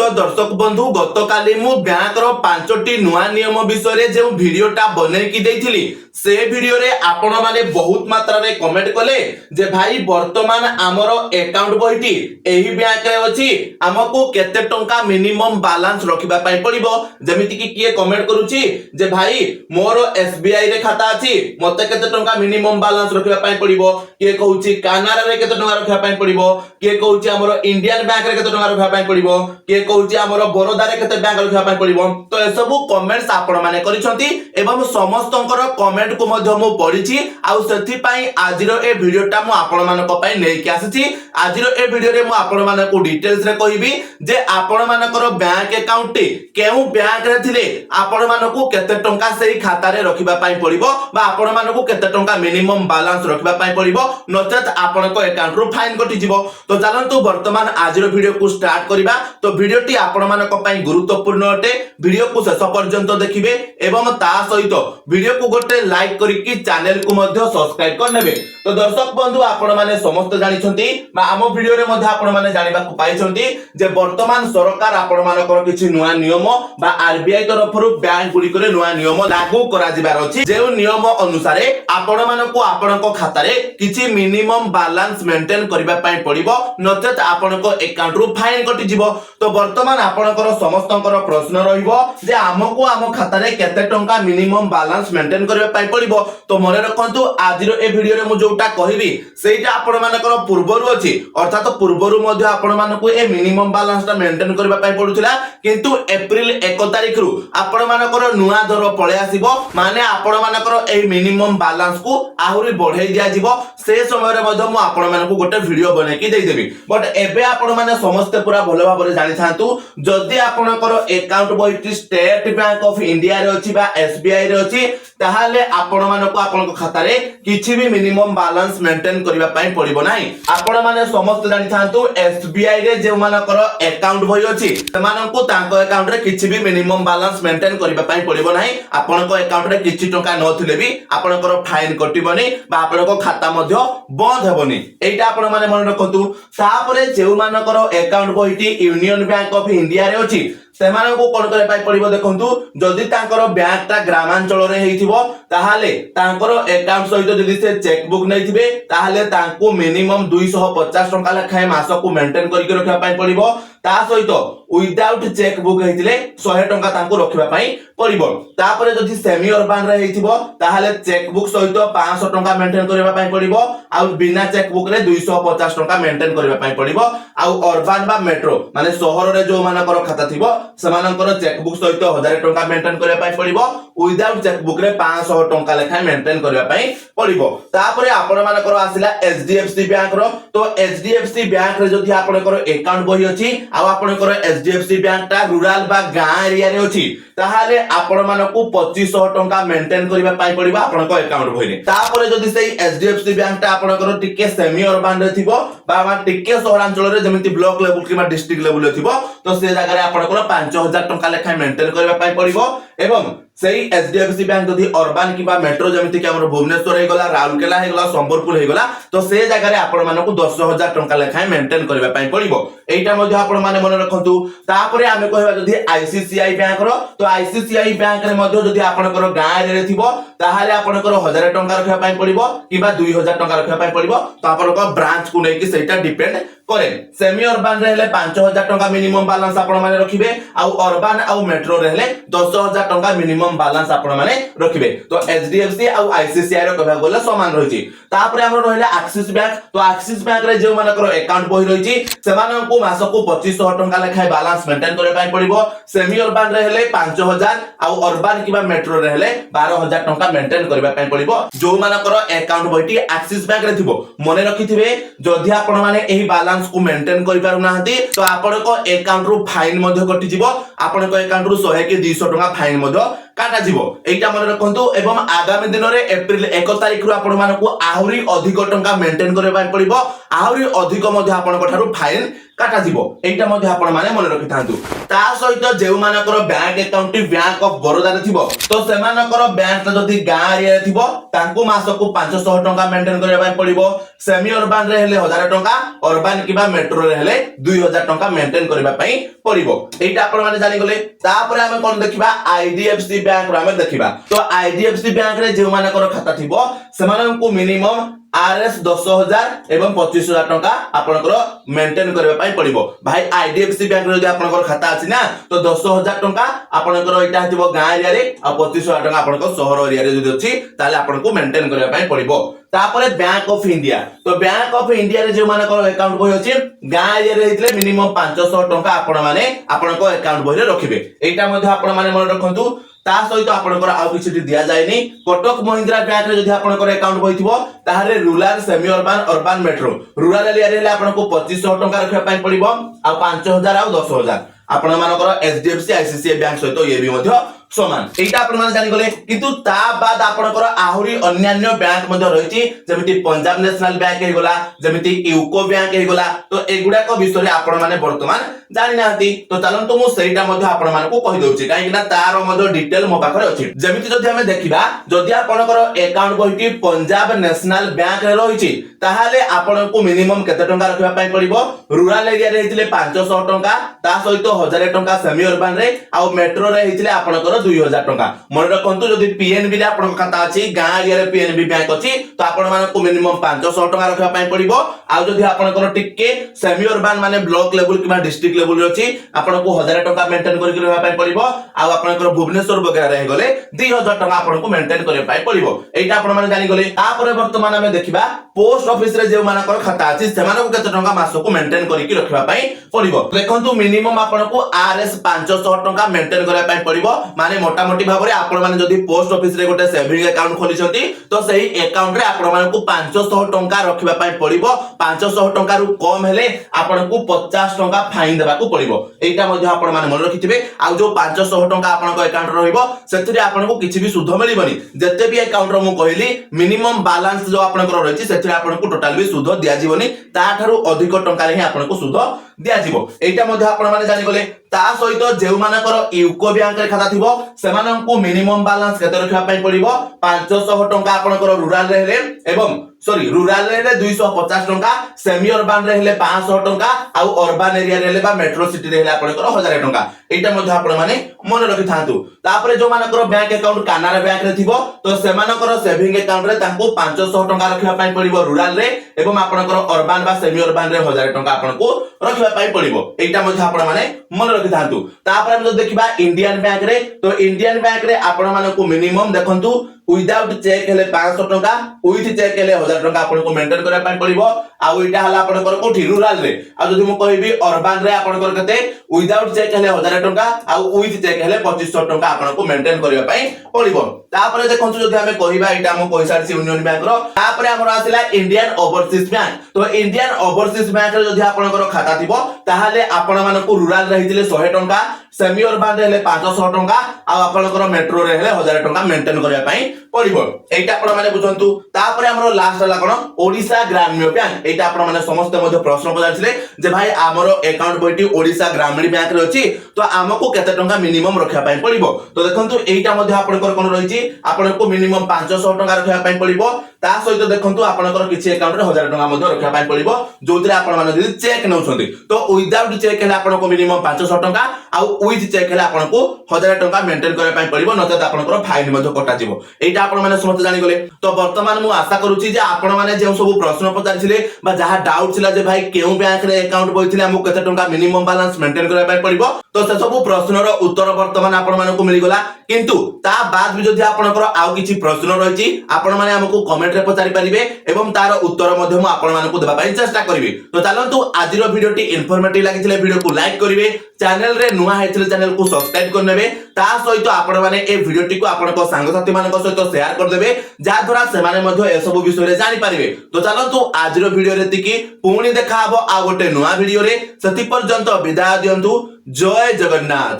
तो दर्शक बंधु गतकाली मु बैंक रो 5टी नुआ नियम विषय जो वीडियोटा बनैकी देइथिली से वीडियो रे आपण माने बहुत मात्रा रे कमेंट कले जे भाई वर्तमान आमर अकाउंट बहिटी एही बैंक रे अछि हमको केते टंका मिनिमम बैलेंस रखिबा पई पड़िबो जेमिति कि किए कमेंट करूची जे भाई मोर एसबीआई रे खाता अछि मते केते टंका मिनिमम बैलेंस रखिबा पई पड़िबो किए कहूची कानाडा रे केते टंका रखिबा पई पड़िबो किए कहूची हमर इंडियन बैंक रे केते टंका रखिबा पई पड़िबो किए कहूची हमर बरोदा रे केते बैंक रखिबा पई पड़िबो तो ए सब कमेंट्स आपण माने करिसंती एवं समस्तंकर कमेंट को मध्य मु पढिछि आ सेथि पई आजिरो ए वीडियोटा मु आपण मानको पई नै कि आसीछि आजिरो ए वीडियो रे मु आपण मानको डिटेल्स रे कहिबी जे आपण मानकर बैंक अकाउंट केउ बैंक रे थिले आपण मानको केते टंका सेही खाता रे रखिबा पई पड़िबो बा आपण मानको केते टंका मिनिमम बैलेंस रखिबा पई पड़िबो नचेत आपनको अकाउंट रो फाइन कटि जिवो तो चलंतु वर्तमान आजिरो वीडियो को स्टार्ट करिबा तो वीडियोटी आपण मानको पई गुरुत्वपूर्ण अटे वीडियो को शेष पर्यंत देखिबे एवं ता सहित वीडियो को गोटे लाइक करिकि चैनल को मध्य सब्सक्राइब कर नेबे तो दर्शक बंधु आपण माने समस्त जानि छथि बा हम वीडियो रे मध्य आपण माने जानिबा को पाइ छथि जे वर्तमान सरकार आपण मानकर किछि नुवा नियम बा आरबीआई तरफरु बैंक गुडी करे नुवा नियम लागू करा जिबार अछि जे नियम अनुसार आपण मानको आपनको खाता रे किछि मिनिमम बैलेंस मेंटेन करिबा पई पड़िबो नचेत आपनको अकाउंट रु फाइन कटि जिवो तो वर्तमान आपनकर समस्तंकर प्रश्न रहिबो जे हमको हम खाता रे केते टंका मिनिमम बैलेंस मेंटेन करिबा पई पड़िबो तो मने रखंतु आजिरो ए वीडियो रे मु जोटा कहिबी सेटा आपण मानकर पूर्वरु अछि अर्थात पूर्वरु मध्ये आपण मानको ए मिनिमम बैलेंस ता मेंटेन करिबा पई पडुथिला किंतु एप्रिल 1 तारिख रु आपण मानकर नुवा दर पळे आसीबो माने आपण मानकर ए मिनिमम बैलेंस को आहुरी बढ़ाई दिया जिवो से समय रे मध्ये मु आपण मानको गोटे वीडियो बने की देई देबी बट एबे आपण माने समस्त पूरा भलो भाबरे जानि थांतु जदी आपणकर अकाउंट बहिटी स्टेट बैंक ऑफ इंडिया रे अछि बा एसबीआई रे अछि ताहाले आपण मानको आपनको खाता रे किछि भी मिनिमम बैलेंस मेंटेन करिबा पई पड़िबो नाही आपण माने समस्त जानि थांतु एसबीआई रे जे मानकर अकाउंट बहि अछि तमानको तांको अकाउंट रे किछि भी मिनिमम बैलेंस मेंटेन करिबा पई पड़िबो नाही आपनको अकाउंट रे किछि टका नथिले भी आपणकर फाइन कटिबोनी बा आपनको खाता मध्ये बंद हेबोनी एटा आपण माने मन रखंतु तापरे जे मानकर अकाउंट बहिटी यूनियन बैंक ऑफ इंडिया रे अछि सेमानको कोन करे पाई पड़िबो देखंतु जदी तांकर बैंक ता ग्रामांचल रे हेइथिबो ताहाले तांकर अकाउंट सहित जदी से चेक बुक नैथिबे ताहाले तांको मिनिमम 250 टका लेखाय मासको मेंटेन करिके रखा पाई पड़िबो ता सहित विदाउट चेक बुक हेइतिले 100 टका तांको रखिबा पाई पड़िबो तापरे जदी सेमी अर्बन रे हेइथिबो ताहाले चेक बुक सहित 500 टका मेंटेन करिबा पाई पड़िबो आ बिना चेक बुक रे 250 टका मेंटेन करिबा पाई पड़िबो आ अर्बन बा मेट्रो माने शहर रे जो मानकर खाता थिबो समानकर चेक बुक सहित 1000 टका मेंटेन करिबा पाई पड़िबो विदाउट चेक बुक रे 500 टका लेखा मेंटेन करिबा पाई पड़िबो तापरे आपण मानकर आसिला एचडीएफसी बैंक रो तो एचडीएफसी बैंक रे जदी आपनकर अकाउंट बही अछि आ आपनकर एचडीएफसी बैंक ता रूरल बा गां एरिया रे अछि ताहाले आपण मानको 2500 टका मेंटेन करिबा पाई पड़िबो आपनकर अकाउंट बही रे तापरे जदी सेही एचडीएफसी बैंक ता आपनकर टिके सेमी अर्बन रे थिबो बा टिके सहरांचल रे जेमिति ब्लॉक लेवल किबा डिस्ट्रिक्ट लेवल रे थिबो तो से जगह रे आपनकर 5000 टका लेखा मेंटेन करिबा पाई पड़िबो एवं सेही एचडीएफसी बैंक जदी अर्बन किबा मेट्रो जेमिति कि हमर भुवनेश्वर हे गला राउरकेला हे गला संबलपुर हे गला तो से जगह रे आपण मानको 10000 टका लेखा मेंटेन करिबा पाई पड़िबो एटा मध्ये आपण माने मन रखंतु तापरे आमे कहबा जदी आईसीसीआई बैंक रो तो आईसीसीआई बैंक रे मध्ये जदी आपनकर गां रे थिबो ताहाले आपनकर 1000 टका रखा पाई पड़िबो किबा 2000 टका रखा पाई पड़िबो तो आपनकर ब्रांच को नै कि सेटा डिपेंड करे सेमी अर्बन रे हेले 5000 टका मिनिमम बैलेंस आपण माने रखिबे आ अर्बन आ मेट्रो रे हेले 10000 टका मिनिमम बैलेंस आपण माने रखिबे तो एचडीएफसी आ आईसीसीआई रो कहबा गले समान रहिछि तापरे हमर रहले एक्सिस बैंक तो एक्सिस बैंक रे जे मानकर अकाउंट बही रहिछि सेमाननको मासको 2500 टका लेखाय बैलेंस मेंटेन करे पाई पड़िबो सेमी अर्बन रे हेले 5000 आ अर्बन किबा मेट्रो रे हेले 12000 टका मेंटेन करबा पाई पड़िबो जो मानकर अकाउंट बहिटी एक्सिस बैंक रे थिबो मने रखिथिबे जदि आपण माने एही बैलेंस को मेंटेन करि पारु नाहंती तो आपनको अकाउंट रु फाइन मध्ये कटि जिवो आपनको अकाउंट रु 100 के 200 टका फाइन मध्ये काटा जिवो एटा मन रखंतु एवं आगामी दिन रे एप्रिल 1 तारिख रु आपण मानको आहुरी अधिक टंका मेंटेन करे पाई पड़िबो आहुरी अधिक मध्ये आपण कठारु फाइन काटा जिवो एटा मध्ये आपण माने मन रखि थांतु ता सहित जेउ मानकर bank account bank of Baroda रे थिबो तो सेमानकर बैंक जदी गां एरिया रे थिबो तांको मासको 500 टका मेंटेन करबा पय पड़िबो सेमी अर्बन रे हेले 1000 टका अर्बन किबा मेट्रो रे हेले 2000 टका मेंटेन करबा पय पड़िबो एटा आपण माने जानि गले तापर हम कोन देखिबा आईडीएफसी बैंक रो हम देखिबा तो आईडीएफसी बैंक रे जेउ मानकर खाता थिबो सेमाननको मिनिमम आरएस 10,000 एवं 25,000 टका आपनकर मेंटेन करबा पय पड़िबो भाई आईडीएफसी बैंक रे जे आपनकर खाता अछि ना तो 10,000 टका आपनकर एटा हथिबो गां एरिया रे आ 25,000 टका आपनकर शहर एरिया रे जदि अछि ताले आपनको मेंटेन करबा पय पड़िबो तापरे बैंक ऑफ इंडिया तो बैंक ऑफ इंडिया रे जे मानकर अकाउंट बही अछि गां एरिया रे हितले मिनिमम 500 टका आपण माने आपनको अकाउंट बही रे रखिबे एटा मध्ये आपण माने मन रखंतु ता सहित आपनकर आउ किछि दिया जायनी कटक महिंद्रा बैंक रे जदि आपनकर अकाउंट बहिथिबो ताहारे rural semi urban urban metro rural area रे आपनको 2500 टका रखबा पय पड़िबो आ 5000 आ 10000 आपण मानकर एचडीएफसी आईसीआईसीआई बैंक सहित ये भी मध्ये समान एटा आपण माने जानि गले किंतु ता बाद आपनकर आहुरी अन्यान्य बैंक मध्ये रहिछि जेमिति पंजाब नेशनल बैंक हे गला जेमिति यूको बैंक हे गला तो एगुडा को विषय आपण माने वर्तमान जानि नाहति तो चलंतु मु सेटा मध्ये आपण मानकु कहि दउछि काहे कि ना तार मध्ये डिटेल मो पाखरे अछि जेमिति जदि हमें देखिबा जदि आपनकर अकाउंट बहिति पंजाब नेशनल बैंक रे रहिछि ताहाले आपनकु मिनिमम केते टका रखबा पय पड़िबो रूरल एरिया रे हितले 500 टका ता सहित 1000 टका सेमी अर्बन रे आ मेट्रो रे हितले आपनकर 2000 टका मन रखंतु जदि पीएनबी रे आपन खाता अछि गां एरिया रे पीएनबी बैंक अछि तो आपण मानकु मिनिमम 500 टका रखबा पय पड़िबो आ जदि आपनकर टिके सेमी अर्बन माने ब्लॉक लेवल किबा डिस्ट्रिक्ट लेवल रे अछि आपनकु 1000 टका मेंटेन करि रखबा पय पड़िबो आ आपनकर भुवनेश्वर वगैरह रे गले 2000 टका आपनकु मेंटेन करि पय पड़िबो एटा आपण माने जानि गले आ परे वर्तमान हमें देखिबा पोस्ट ऑफिस रे जे मानकर खाता अछि सेमानकु केते टका मासकु मेंटेन करि रखबा पय पड़िबो देखंतु मिनिमम आपनकु आरएस 500 टका मेंटेन करिया पय पड़िबो माने मोटा मोटी भाबरे आपण माने जदि पोस्ट ऑफिस रे गोटे सेविंग अकाउंट खोलिसंती तो सही अकाउंट रे आपण मानकु 500 टका रखबा पय पड़िबो 500 टका रु कम हेले आपनकु 50 टका फाइन देबा को पड़िबो एटा मध्ये आपण माने मन रखिथिबे आ जो 500 टका आपनको अकाउंट रहइबो सेथिरे आपनको किछि भी सुध मिलिबनी जते भी अकाउंट रो मु कहिली मिनिमम बैलेंस जो आपनको रहिछि सेथिरे आपनको टोटल भी सुध दिया जीवनी ता थारु अधिक टका रे ही आपनको सुध दिया जीवो एटा मध्ये आपण माने जानि गले ता सहित जेउ मानकर यूको बैंक रे खाता थिबो सेमानंकु मिनिमम बैलेंस केते रखबा पय पड़िबो 500 टका आपनकर रूरल रे हेले एवं सॉरी रूरल रे हेले 250 टका सेमी अर्बन रे हेले 500 टका आ अर्बन एरिया रे हेले बा मेट्रो सिटी रे हेले आपनकर 1000 टका एटा मध्ये आपण माने मन रखि थांतु तापरे जो मानकर बैंक अकाउंट कानारा बैंक रे थिबो तो सेमानकर सेविंग अकाउंट रे तांको 500 टका रखबा पय पड़िबो रूरल रे एवं आपनकर अर्बन बा सेमी अर्बन रे 1000 टका आपनको रखबा पय पड़िबो एटा मध्ये आपण माने मन रखि थांतु तापर हम जो देखिबा इंडियन बैंक रे तो इंडियन बैंक रे आपण मानकु मिनिमम देखंतु विदाउट चेक हेले 500 टका विथ चेक हेले 1000 टका आपनको मेंटेन करा पय पड़िबो आ इटा हला आपनकर कोठी रूरल रे आ जदि मु कहबी अर्बन रे आपनकर कते विदाउट चेक हेले 1000 टका आ विथ चेक हेले 2500 टका आपनको मेंटेन करिया पय पड़िबो तापर देखंतु जदि हमें कहिबा इटा मु कहिसारसी यूनियन बैंक रो तापर हमर आसिला इंडियन ओवरसीज बैंक तो इंडियन ओवरसीज बैंक रे जदि आपनकर खाता थिबो ताहाले आपण मानकु रूरल रे हितले 100 टका सेमी अर्बन रे हेले 500 टका आ आपनकर मेट्रो रे हेले 1000 टका मेंटेन करिया पय पड़िबो एटा आपण माने बुझंतु तापर हमर लास्ट हला कोन ओडिसा ग्रामीण बैंक एटा आपण माने समस्त मध्ये प्रश्न पजारथिले जे भाई हमर अकाउंट बहिटी ओडिसा ग्रामीण बैंक रे अछि तो हमकु केते टका मिनिमम रखा पय पड़िबो तो देखंतु एटा मध्ये आपनकर कोन रहिछि आपनको मिनिमम 500 टका रखा पय पड़िबो ता सहित देखंतु आपनकर किछि अकाउंट रे 1000 टका मध्ये रखा पय पड़िबो जोतिरे आपण माने जदि चेक नउछंती तो विदाउट चेक हेले आपनको मिनिमम 500 टका आ विथ चेक हेले आपनको 1000 टका मेंटेन करे पय पड़िबो नते आपनकर फाइन मध्ये कटा जिवो एटा आपण माने समस्त जानि गले तो वर्तमान मु आशा करूची जे आपण माने जे सब प्रश्न पचारथिले बा जहा डाउट छिला जे भाई केउ बैंक रे अकाउंट बहिथिले हमु केते टका मिनिमम बैलेंस मेंटेन करे पय पड़िबो तो से सब प्रश्नर उत्तर वर्तमान आपण माने को मिली गला किंतु ता बाद भी जदि आपनकर आउ किछि प्रश्न रहिछि आपण माने हमकु कमेंट रे पचारि परिबे एवं तार उत्तर मध्ये मु आपण माने को देबा पय चेष्टा करबी तो चलंतु आजिरो वीडियोटी इन्फॉर्मेटिव लागिथिले वीडियो को लाइक करिवे चैनल रे नुआ हेथिले चैनल को सब्सक्राइब करनेबे ता सहित आपण माने ए वीडियोटी को आपण को संग साथी मानक सहित शेयर कर देबे जा द्वारा से माने मध्ये ए सब विषय रे जानि परिबे तो चलंतु आजिरो वीडियो रे तिकी पुणी देखा हबो आ गोटे नुआ वीडियो रे सति पर्यंत विदाय दियंतु जय जगन्नाथ।